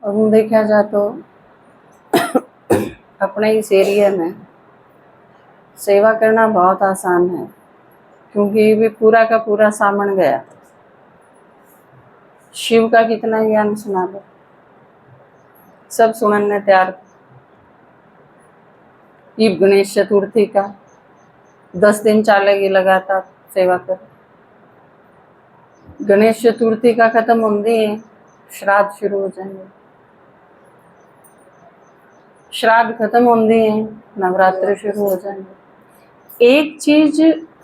अब देखा जाए तो अपने इस एरिया में सेवा करना बहुत आसान है, क्योंकि भी पूरा का पूरा सामन गया। शिव का कितना ज्ञान सुना दो, सब सुनने तैयार। ये गणेश चतुर्थी का 10 दिन चलेगी लगातार सेवा कर। गणेश चतुर्थी का खत्म होंगे श्राद्ध शुरू हो जाएंगे, श्राद्ध खत्म होंगे नवरात्र शुरू हो जाएंगे। एक चीज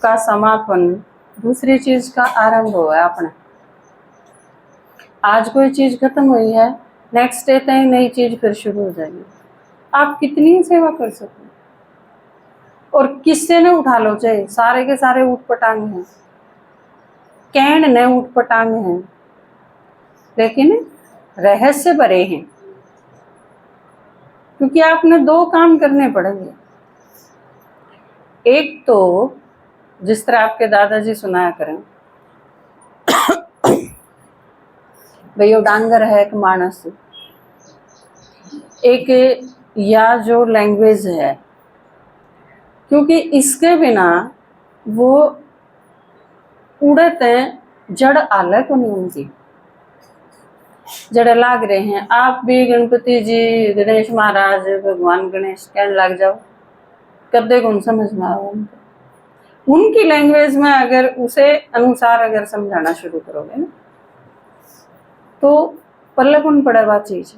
का समापन दूसरी चीज का आरंभ हुआ है अपने। आज कोई चीज खत्म हुई है, नेक्स्ट डे तक नई चीज फिर शुरू हो जाएगी। आप कितनी सेवा कर सकते हैं, और किससे न उठा लो, चाहे सारे के सारे ऊट पटांग हैं, कैंड न ऊट पटांग हैं, लेकिन रहस्य भरे हैं, क्योंकि आपने दो काम करने पड़ेंगे। एक तो जिस तरह आपके दादाजी सुनाया करें, भाई डांगर है एक मानस, एक या जो लैंग्वेज है, क्योंकि इसके बिना वो उड़ते जड़ आलक नहीं उनकी, जड़ लाग रहे हैं। आप भी गणपति जी, गणेश महाराज, भगवान गणेश कहने लग जाओ, कदे कौन समझ में आओ उनकी लैंग्वेज में। अगर उसे अनुसार अगर समझाना शुरू करोगे ना, तो पल्ले कौन पड़ेगा चीज,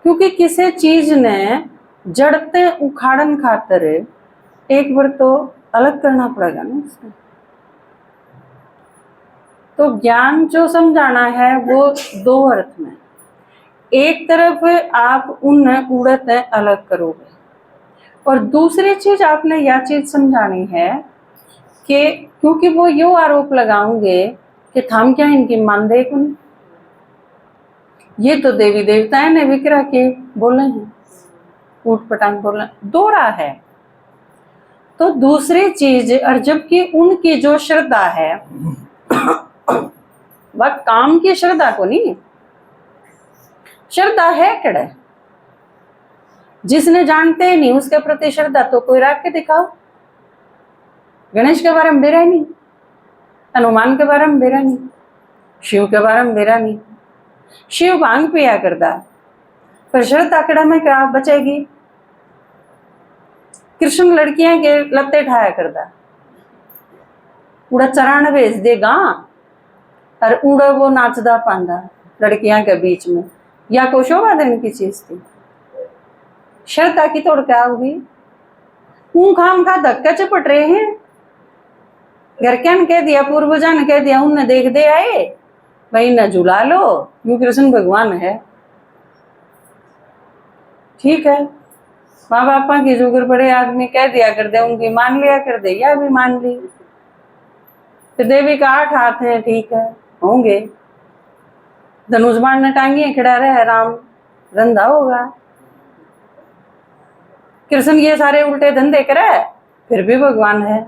क्योंकि किसी चीज ने जड़ते उखाड़न खातर एक बार तो अलग करना पड़ेगा ना उसमें। तो ज्ञान जो समझाना है वो दो अर्थ में, एक तरफ आप उन उड़त अलग करोगे, और दूसरी चीज आपने यह चीज समझानी है कि क्योंकि वो यो आरोप लगाओगे कि थम क्या इनकी मानदे को नहीं, ये तो देवी देवताएं ने विकरा के बोले हैं, ऊट पटांग बोले, दोहरा है। तो दूसरी चीज, और जबकि उनकी जो श्रद्धा है वह काम की श्रद्धा को नहीं, श्रद्धा है कड़े, जिसने जानते नहीं उसके प्रति श्रद्धा तो कोई रख के दिखाओ। गणेश के बारे में बेरा नहीं, हनुमान के बारे में बेरा नहीं, शिव के बारे में बेरा नहीं। शिव भांग पिया करता, पर श्रद्धा कड़ा में क्या बचेगी। कृष्ण लड़कियां के लत्ते ठाया करता, उड़ा चरण भेज देगा और उड़ा वो नाचदा पांदा लड़कियां के बीच में, या को शोभा देने की चीज थी। श्रद्धा की तोड़ क्या होगी, खाम खा धक्का चपट रहे हैं। घर क्या ने कह दिया, पूर्वजा ने कह दिया, उनने देख दे आए भाई न झुला लो, यू कृष्ण भगवान है, ठीक है। माँ बापा की जुगर बड़े आदमी कह दिया कर दे, उनकी मान लिया कर दे, या भी मान ली। तो देवी का 8 हाथ है, ठीक है, होंगे। धनुष बाण ने टांगी खड़ा रहे राम, रंधा होगा। कृष्ण ये सारे उल्टे धंधे करे, फिर भी भगवान है,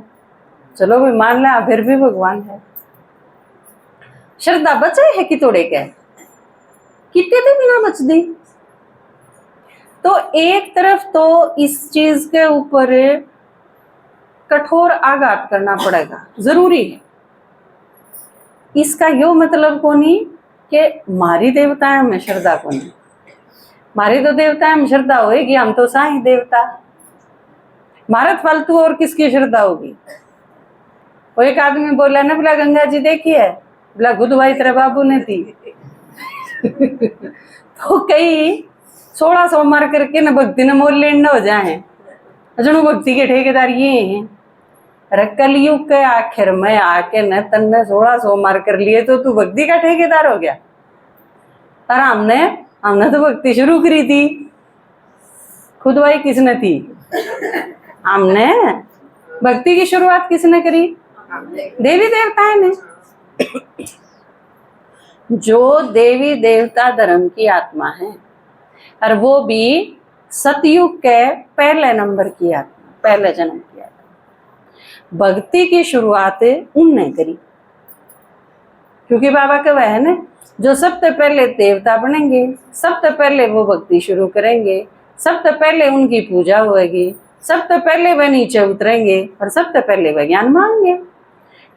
चलो भी मान लिया, फिर भी भगवान है। श्रद्धा बचे है कि तोड़े के कितने थे बिना बच दी। तो एक तरफ तो इस चीज के ऊपर कठोर आघात करना पड़ेगा, जरूरी है। इसका यो मतलब को नहीं कि मारी देवता है में श्रद्धा को नहीं, मारी तो देवता है में श्रद्धा होगी, हम तो साई देवता, भारत फालतू और किसकी श्रद्धा होगी। वो एक आदमी बोला ना, बोला गंगा जी देखी है, बोला गुद भाई तेरे बाबू ने थी तो कई 16 सोमवार करके न भक्ति ने मोल लेन हो जाए, अजनू भक्ति के ठेकेदार ये हैं। अरे कलयुग के आखिर में आके न तन्ने 16 सोमवार कर लिए तो तू भक्ति का ठेकेदार हो गया। और हमने तो भक्ति शुरू करी थी, खुद भाई किसने थी, हमने। भक्ति की शुरुआत किसने करी, देवी देवताएं ने। जो देवी देवता धर्म की आत्मा है, और वो भी सतयुग के पहले नंबर की आत्मा, पहले जन्म की आत्मा। भक्ति की शुरुआत उनने करी, क्योंकि बाबा का वह है ना, जो सबसे पहले देवता बनेंगे, सबसे पहले वो भक्ति शुरू करेंगे, सबसे पहले उनकी पूजा होगी, सबसे पहले वह नीचे उतरेंगे और सबसे पहले वह ज्ञान मांगेंगे।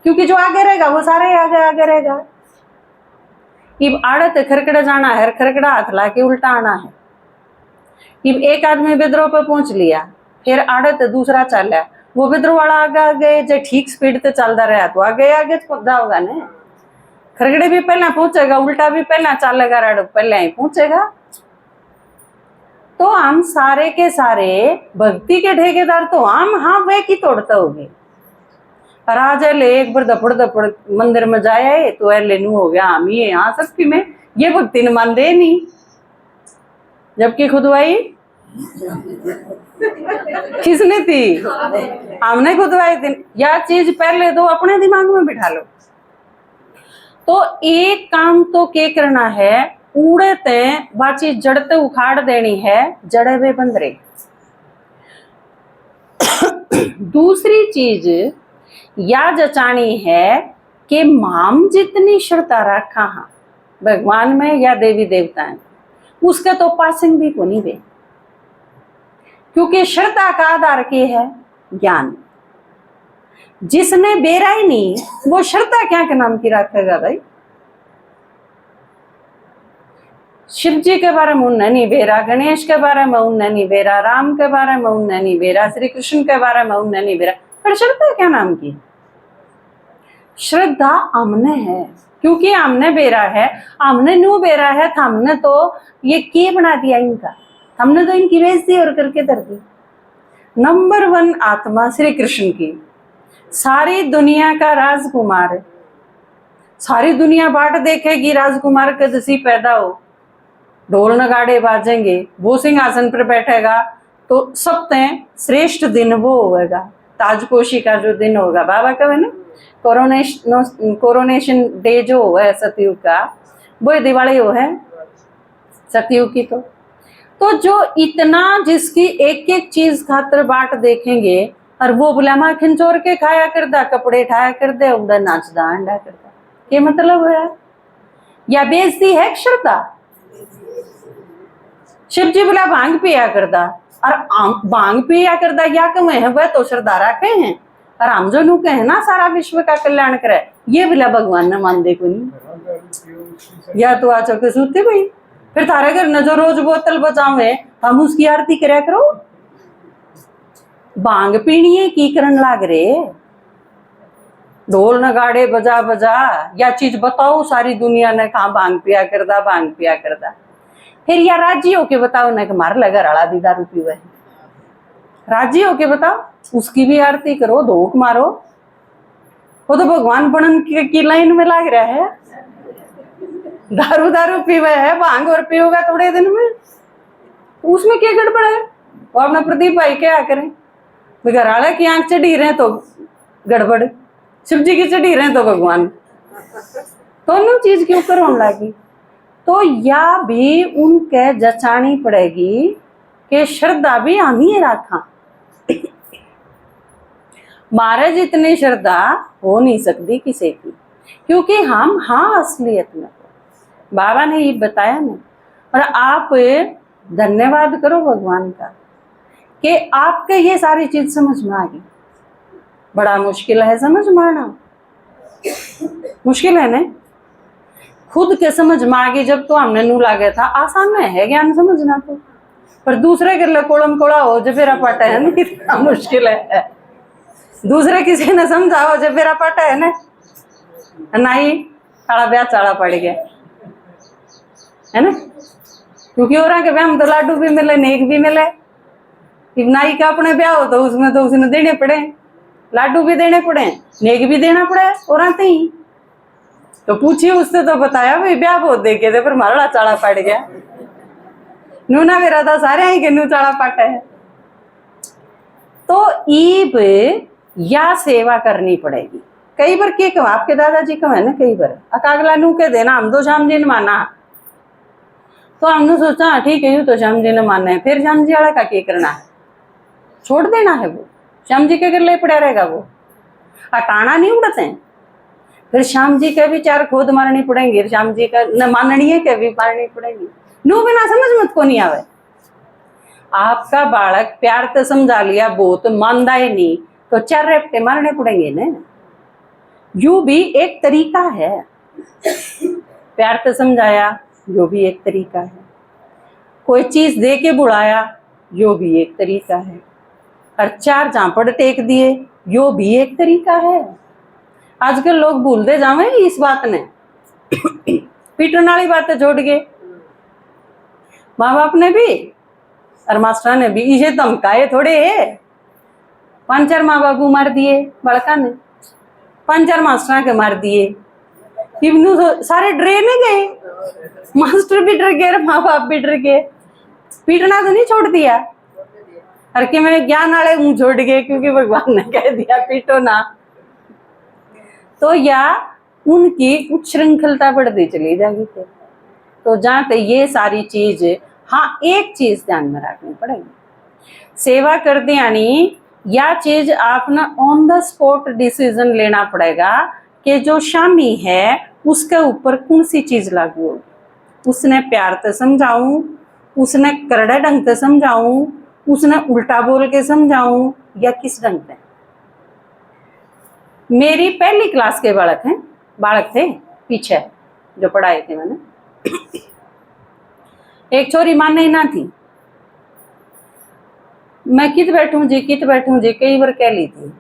क्योंकि जो आगे रहेगा वो सारे आगे आगे रहेगा। इब आड़त खरकड़ा जाना है, खरकड़ा हाथ ला के उल्टा आना है। इब एक आदमी विद्रोह पे पहुंच लिया, फिर आड़त दूसरा चला, वो विद्रोह वाला आगे आगे जो ठीक स्पीड पे चलता रहा तो आगे आगे पहुंचा होगा ना। खरगड़े भी पहला पहुंचेगा, उल्टा भी पहला चलेगा, राड़ पहले ही पहुंचेगा। तो हम सारे के सारे भक्ति के ठेकेदार तो हम, हाँ वे की तोड़ते होगे। राजा ले एक बार दपड़ दपड़ मंदिर में जाए तो ऐले नू हो गया हम ये यहाँ सबकी में ये भक्ति न मान दे नहीं, जबकि खुदवाई किसने थी? हमने खुदवाई थी। यह चीज पहले दो अपने दिमाग में बिठा लो। तो एक काम तो क्या करना है, उड़ते बाची जड़ते उखाड़ देनी है, जड़े वे बंद रहे। दूसरी चीज या जचानी है कि माम जितनी श्रद्धा रखा हाँ भगवान में या देवी देवता में, उसके तो पासिंग भी को नहीं दे। क्योंकि श्रद्धा का आधार के है ज्ञान। जिसने बेरा ही नहीं वो श्रद्धा क्या के नाम की रखेगा भाई? शिव जी के बारे में उन्हें नहीं बेरा, गणेश के बारे में उन्हें नहीं बेरा, राम के बारे में उन्हें नहीं बेरा, श्री कृष्ण के बारे में उन्हें नहीं बेरा, पर श्रद्धा क्या नाम की? श्रद्धा हमने है, क्योंकि हमने बेरा है, हमने न्यू बेरा है, हमने तो ये के बना दिया इनका, हमने तो इनकी बेइज्जती और करके धर दी। नंबर 1 आत्मा श्री कृष्ण की, सारी दुनिया का राजकुमार, सारी दुनिया बाट देखेगी राजकुमार कदसी पैदा हो, ढोल नगाड़े बाजेंगे, वो सिंहासन पर बैठेगा, तो सबसे श्रेष्ठ दिन वो होगा, ताजपोशी का जो दिन होगा। बाबा का है ना कोरोनेशन डे जो है सतयुग का, वो दिवाली हो है सतयुग की। तो जो इतना जिसकी एक एक चीज खातर बाट देखेंगे, और वो बोला माखन चोर के खाया करदा, कपड़े ठाया कर दे, उड़ा नाचदा अंडा करदा, ये मतलब है या बेइज्जती है श्रद्धा? शिव जी बोला भांग पिया करदा, और भांग पिया करदा या कहे है वह तो श्रद्धा रखे हैं, और हम जो नू कहे ना सारा विश्व का कल्याण करे, ये बोला भगवान ने मान दे को नहीं। या तो आज के सूते भाई, फिर थारे घर न जो रोज बोतल बचावे हम उसकी आरती करया करो। भांग पीनी की करन लाग रे, ढोल नगाड़े बजा बजा या चीज बताओ सारी दुनिया ने कहा भांग पिया करदा, भांग पिया करदा। फिर या राजी होके बताओ ना कि मार लगा राड़ा दी दारू पीवे, राजी होके बताओ, उसकी भी आरती करो, धोख मारो। वो तो भगवान बनन की लाइन में लाग रहा है, दारू दारू पीवे है, भांग और पियोगा थोड़े दिन में, उसमें क्या गड़बड़ है? वो अपना प्रदीप भाई क्या करें, घर वाले की आंख चढ़ी रहे तो गड़बड़, शिव जी की चढ़ी रहे तो भगवान, दोनों चीज क्यों कर होने लगी? तो या भी उनके जचानी पड़ेगी कि श्रद्धा भी हम ही रखा। मारे जितनी श्रद्धा हो नहीं सकती किसी की, क्योंकि हम हाँ असलियत में बाबा ने ये बताया ना। और आप धन्यवाद करो भगवान का कि आपके ये सारी चीज समझ में आ गई। बड़ा मुश्किल है समझ में आना, मुश्किल है ना, खुद के समझ में आ गई जब तो हमने नू लागे था, आसान है ज्ञान समझना तो, पर दूसरे के लिए कोड़म कोड़ा हो जब मेरा पाटा है ना, कितना मुश्किल है। दूसरे किसी ने समझाओ जब मेरा पाटा है ना, नहीं साड़ा ब्याह चाड़ा पड़ गया है ना, क्योंकि और के ब्याह में तो लाडू भी मिले, नेक भी मिले। नाई का अपने ब्याह हो तो उसमें तो उसने देने पड़े, लाडू भी देने पड़े, नेक भी देना पड़े, और आते ही तो पूछिए उससे तो बताया भाई ब्याह बहुत देखे थे पर मारा चाड़ा पड़ गया, नूना मेरा था सारे ही के नू चाड़ा पाटा है। तो ईब या सेवा करनी पड़ेगी। कई बार के कहो आपके दादाजी कहो है ना, कई बार अकागला नू के देना हम तो श्याम जी ने माना, तो हमने सोचा ठीक है यूं तो श्याम जी ने माना है, फिर श्याम जी वाला का क्या करना है, छोड़ देना है, वो श्याम जी के घर ले पड़ा रहेगा, वो हटाना नहीं उड़ते हैं। फिर श्याम जी के भी चार खोद मारनी पड़ेंगी, श्याम जी का न माननीय के भी मारनी पड़ेंगी। नू बिना समझ मत को नहीं आवे। आपका बालक प्यार तो समझा लिया, बहुत मानदा ही नहीं, तो चार रेपटे मारने पड़ेंगे ना। यू भी एक तरीका है, प्यार तो समझाया, यो भी एक तरीका है। कोई चीज दे के बुलाया, यो भी एक तरीका है। और चार झांपड़ टेक दिए, यो भी एक तरीका है। आजकल लोग भूलते जावे इस बात ने, पीटने वाली बातें छोड़ गए। माँ बाप ने भी और मास्टर ने भी इसे धमकाए थोड़े है। 5-4 माँ बापू मार दिए बड़का ने, 5-4 मास्टर के मार दिए। इब्नू तो सारे डरे नहीं गए, मास्टर भी डर गए, माँ बाप भी डर गए। पीटना तो नहीं छोड़ दिया, और कि मैं ज्ञान वाले मुंह छोड़ गए क्योंकि भगवान ने कह दिया पीटो ना। तो या उनकी उच्छृंखलता बढ़ती चली जाएगी। तो जहां तक ये सारी चीज, हाँ एक चीज ध्यान में रखनी पड़ेगी, सेवा करते यानी या चीज आपने ऑन द स्पॉट डिसीजन लेना पड़ेगा कि जो शामी है उसके ऊपर कौन सी चीज लागू होगी। उसने प्यार से समझाऊं, उसने करड़े ढंग से समझाऊं, उसने उल्टा बोल के समझाऊं, या किस ढंग से। मेरी पहली क्लास के बालक थे पीछे जो पढ़ाए थे मैंने, एक छोरी माने ही ना थी। मैं कित बैठूं जी कई बार कह ली थी,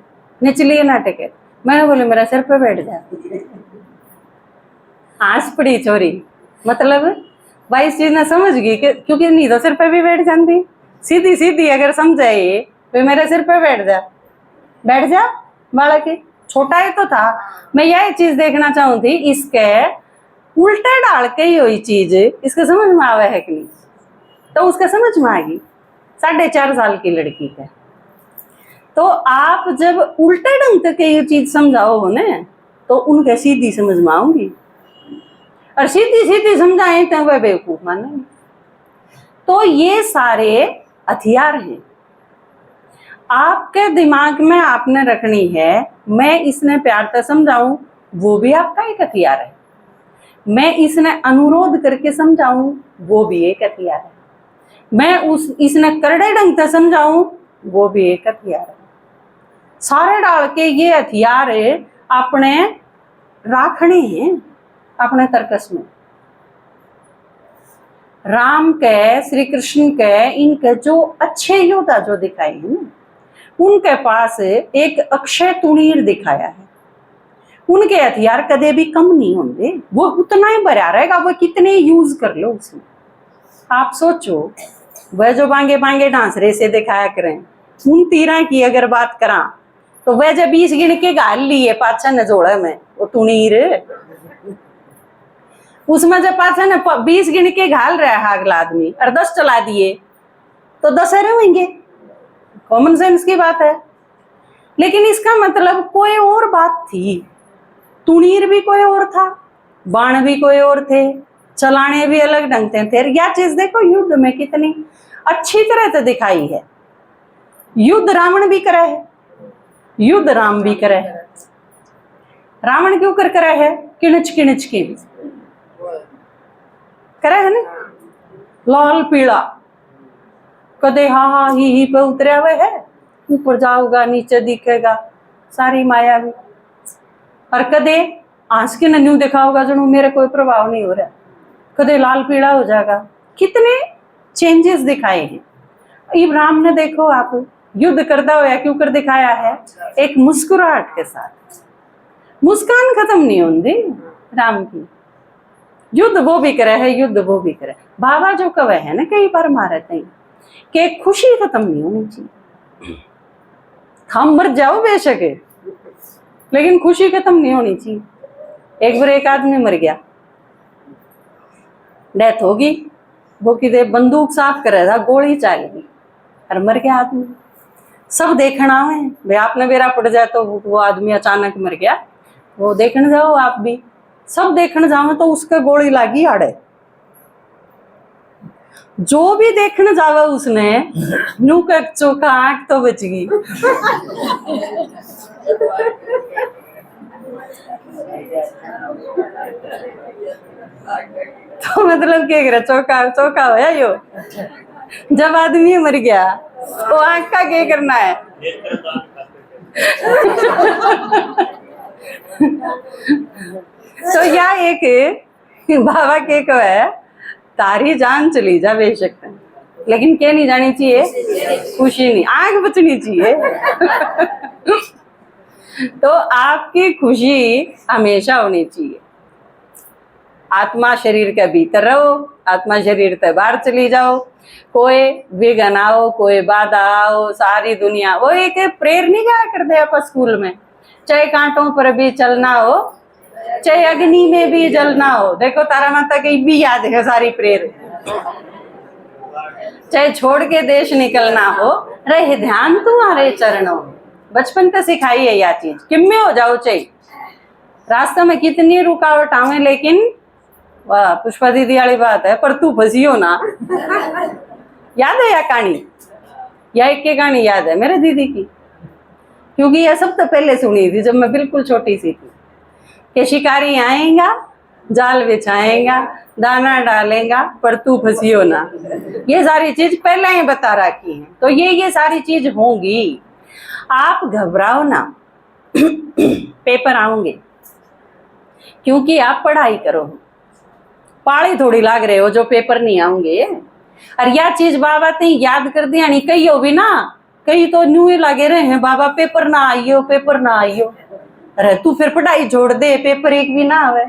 निचली नाटक है। मैंने बोले मेरा सिर पे बैठ जा, हंस पड़ी छोरी। मतलब भाई इस चीज ने समझ गई कि क्योंकि नहीं तो सिर पे भी बैठ जाती, सीधी सीधी अगर समझाए तो मेरे सिर पे बैठ जा बालक छोटा ही तो था। मैं यही चीज देखना चाहूँ थी, इसके उल्टे डाल के ही हुई चीज इसके समझ में आवे है कि नहीं। तो उसके समझ में आएगी 4.5 साल की लड़की के। तो आप जब उल्टे ढंग से ये चीज समझाओ हो ना, तो उनके सीधी समझ में आऊंगी, और सीधी सीधी समझाए तो वह बेवकूफ मानेंगे। तो ये सारे हथियार हैं आपके दिमाग में, आपने रखनी है। मैं इसने प्यार से समझाऊं, वो भी आपका एक हथियार है। मैं इसने अनुरोध करके समझाऊं, वो भी एक हथियार है। मैं इसने करड़े ढंग से समझाऊं, वो भी एक हथियार है। सारे डाल के ये हथियार अपने राखने हैं अपने तर्कस में। राम के, श्री कृष्ण के, इनके जो अच्छे योद्धा जो दिखाए हैं ना, उनके पास एक अक्षय तुणीर दिखाया है। उनके हथियार कदे भी कम नहीं होंगे, वो उतना ही भरा रहेगा, वो कितने यूज कर लो उसमें। आप सोचो, वह जो बांगे बांगे ढांसरे से दिखाया करें, उन तीरा की अगर बात करा तो वह जब 20 गिन के घाल लिए पाछा न जोड़ा में वो तुणीर, उसमें जब पाछा न 20 गिन के घाल रहा है अगला आदमी और 10 चला दिए तो 10 रहेंगे। कॉमन सेंस की बात है। लेकिन इसका मतलब कोई और बात थी, तुणीर भी कोई और था, बाण भी कोई और थे, चलाने भी अलग ढंग से थे। यह चीज देखो युद्ध में कितनी अच्छी तरह से दिखाई है। युद्ध रावण भी करे है, युद्ध राम भी करे है। रावण क्यों कर करे है? किणच किणच की करे है ना, लाल पीला, कदे हा हा ही पे उतरा हुआ है, ऊपर जाओगा नीचे दिखेगा, सारी माया भी। और कदे आंस के नन्यू देखा होगा जो मेरे कोई प्रभाव नहीं हो रहा, कदे लाल पीला हो जाएगा। कितने चेंजेस दिखाए हैं। इब्राहिम ने देखो आप युद्ध करता हुआ क्यों कर दिखाया है, एक मुस्कुराहट के साथ। मुस्कान खत्म नहीं होती राम की। युद्ध वो भी करे है, युद्ध वो भी करे। बाबा जो कवे है ना कई बार मारे थे कि खुशी खत्म नहीं होनी चाहिए। हम मर जाओ बेशक, लेकिन खुशी खत्म नहीं होनी चाहिए। एक बार एक आदमी मर गया, डेथ होगी, वो किधे बंदूक साफ कर रहा था, गोली चल गई और मर गया आदमी। सब देखना है भाई, आपने बेरा पड़ जाए तो वो आदमी अचानक मर गया, वो देखने जाओ आप भी, सब देखने जाओ तो उसके गोली लगी आड़े। जो भी देखने जावे उसने नू का चौका आंख तो बच गई। तो मतलब क्या करे, चौका चौका होया यो। जब आदमी मर गया तो आंख का क्या करना है? तो या एक बाबा के को है, तारी जान चली जा बेशक, लेकिन क्या नहीं जानी चाहिए? खुशी नहीं, आंख बचनी चाहिए। तो आपकी खुशी हमेशा होनी चाहिए। आत्मा शरीर के भीतर रहो, आत्मा शरीर से बाहर चली जाओ, कोई विघ्न आओ, कोई बाधा आओ, सारी दुनिया वो एक प्रेयर नहीं गाया करते आप स्कूल में, चाहे कांटों पर भी चलना हो, चाहे अग्नि में भी जलना हो। देखो तारा माता की भी याद है सारी प्रेयर। चाहे छोड़ के देश निकलना हो, रहे ध्यान तुम्हारे चरणों। बचपन से सिखाई है यह चीज, किम्मे हो जाओ, चाहे रास्ते में कितनी रुकावट आवे, लेकिन वाह पुष्पा दीदी वाली बात है, पर तू फंसी हो ना। याद है या कहानी, या एक की कहानी याद है मेरे दीदी की, क्योंकि यह सब तो पहले सुनी थी जब मैं बिल्कुल छोटी सी थी, कि शिकारी आएगा, जाल बिछाएगा, दाना डालेगा, पर तू फंसी हो ना। ये सारी चीज पहले ही बता रखी है, तो ये सारी चीज होंगी। आप घबराओ ना, पेपर आऊंगे, क्योंकि आप पढ़ाई करो, पाली थोड़ी लाग रहे हो जो पेपर नहीं आऊंगे। और यह चीज बाबा ते याद कर दिया नहीं, कही हो भी ना, कई तो न्यू ही लागे रहे हैं, बाबा पेपर ना आइयो, पेपर ना आइयो। अरे तू फिर पढ़ाई छोड़ दे, पेपर एक भी ना आवे।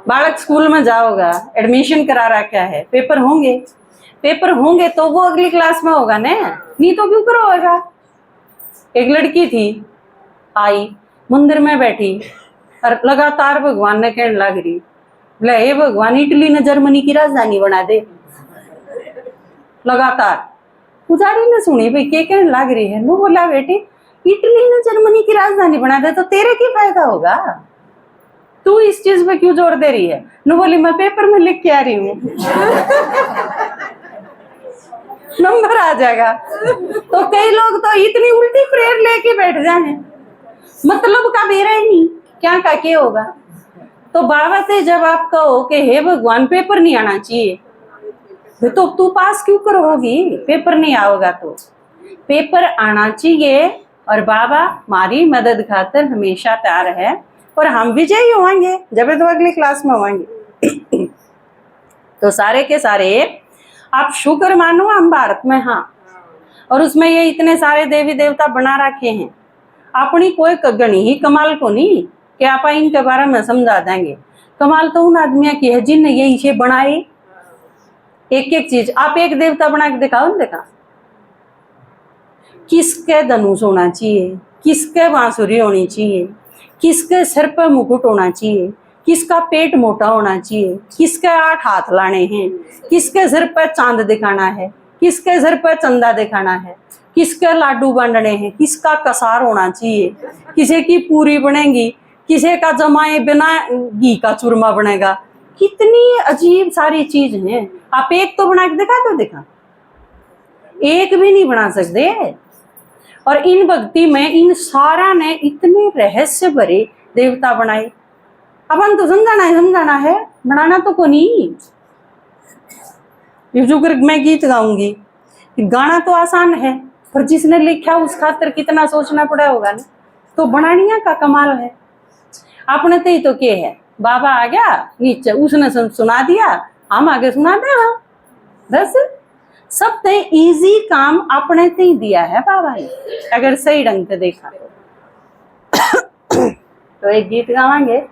बालक स्कूल में जाओगा, एडमिशन करा रखा है, पेपर होंगे, पेपर होंगे तो वो अगली क्लास में होगा ना, नहीं तो क्यों करो होगा। एक लड़की थी, आई मंदिर में बैठी और लगातार भगवान ने कहने लग रही, बोले हे भगवान इटली ने जर्मनी की राजधानी बना दे। लगातार पुजारी ने सुनी, भाई क्या कहने लग रही है? नो बोला बेटी इटली ने जर्मनी की राजधानी बना दे तो तेरे की फायदा होगा, तू इस चीज पे क्यों जोर दे रही है? नो बोली मैं पेपर में लिख के आ रही हूँ। नंबर आ जाएगा। तो कई लोग तो इतनी उल्टी प्रेयर लेके बैठ जाए, मतलब का मेरा ही नहीं, क्या का क्या होगा। तो बाबा से जब आप कहो कि हे भगवान पेपर नहीं आना चाहिए, तो तू पास क्यों करोगी? पेपर नहीं आओगा तो पेपर आना चाहिए, और बाबा हमारी मदद खातर हमेशा तैयार है, और हम विजयी होंगे जब तो अगली क्लास में होंगे। तो सारे के सारे आप शुक्र मानो हम भारत में, हाँ, और उसमें ये इतने सारे देवी देवता बना रखे हैं। अपनी कोई गणी ही कमाल को नहीं कि आप इनके बारे में समझा देंगे। कमाल तो उन आदमियों की है जिनने ये इसे बनाए, एक एक चीज। आप एक देवता बना के दिखाओ ना, देखा किसके धनुष होना चाहिए, किसके बांसुरी होनी चाहिए, किसके सिर पर मुकुट होना चाहिए, किसका पेट मोटा होना चाहिए, किसके 8 हाथ लाने हैं, किसके सिर पर चांद दिखाना है, किसके सिर पर चंदा दिखाना है, किसके लाडू बांटने हैं, किसका कसार होना चाहिए, किसी की पूरी बनेगी, किसी का जमाए बिना घी का चूरमा बनेगा। कितनी अजीब सारी चीज हैं। आप एक तो बना के दिखा दो, दिखा एक भी नहीं बना सकते। और इन भक्ति में इन सारा ने इतने रहस्य भरे देवता बनाए। अपन तो समझाना है, बनाना तो को नहीं। जो मैं गीत गाऊंगी, गाना तो आसान है, पर जिसने लिखा उस खातर कितना सोचना पड़ा होगा ना। तो बनानिया का कमाल है। अपने ते तो क्या है, बाबा आ गया नीचे, उसने सुना दिया, हम आगे सुना दे। हाँ बस सब ते इजी काम अपने ते ही दिया है बाबा ने, अगर सही ढंग से देखा तो। तो एक गीत गावांगे।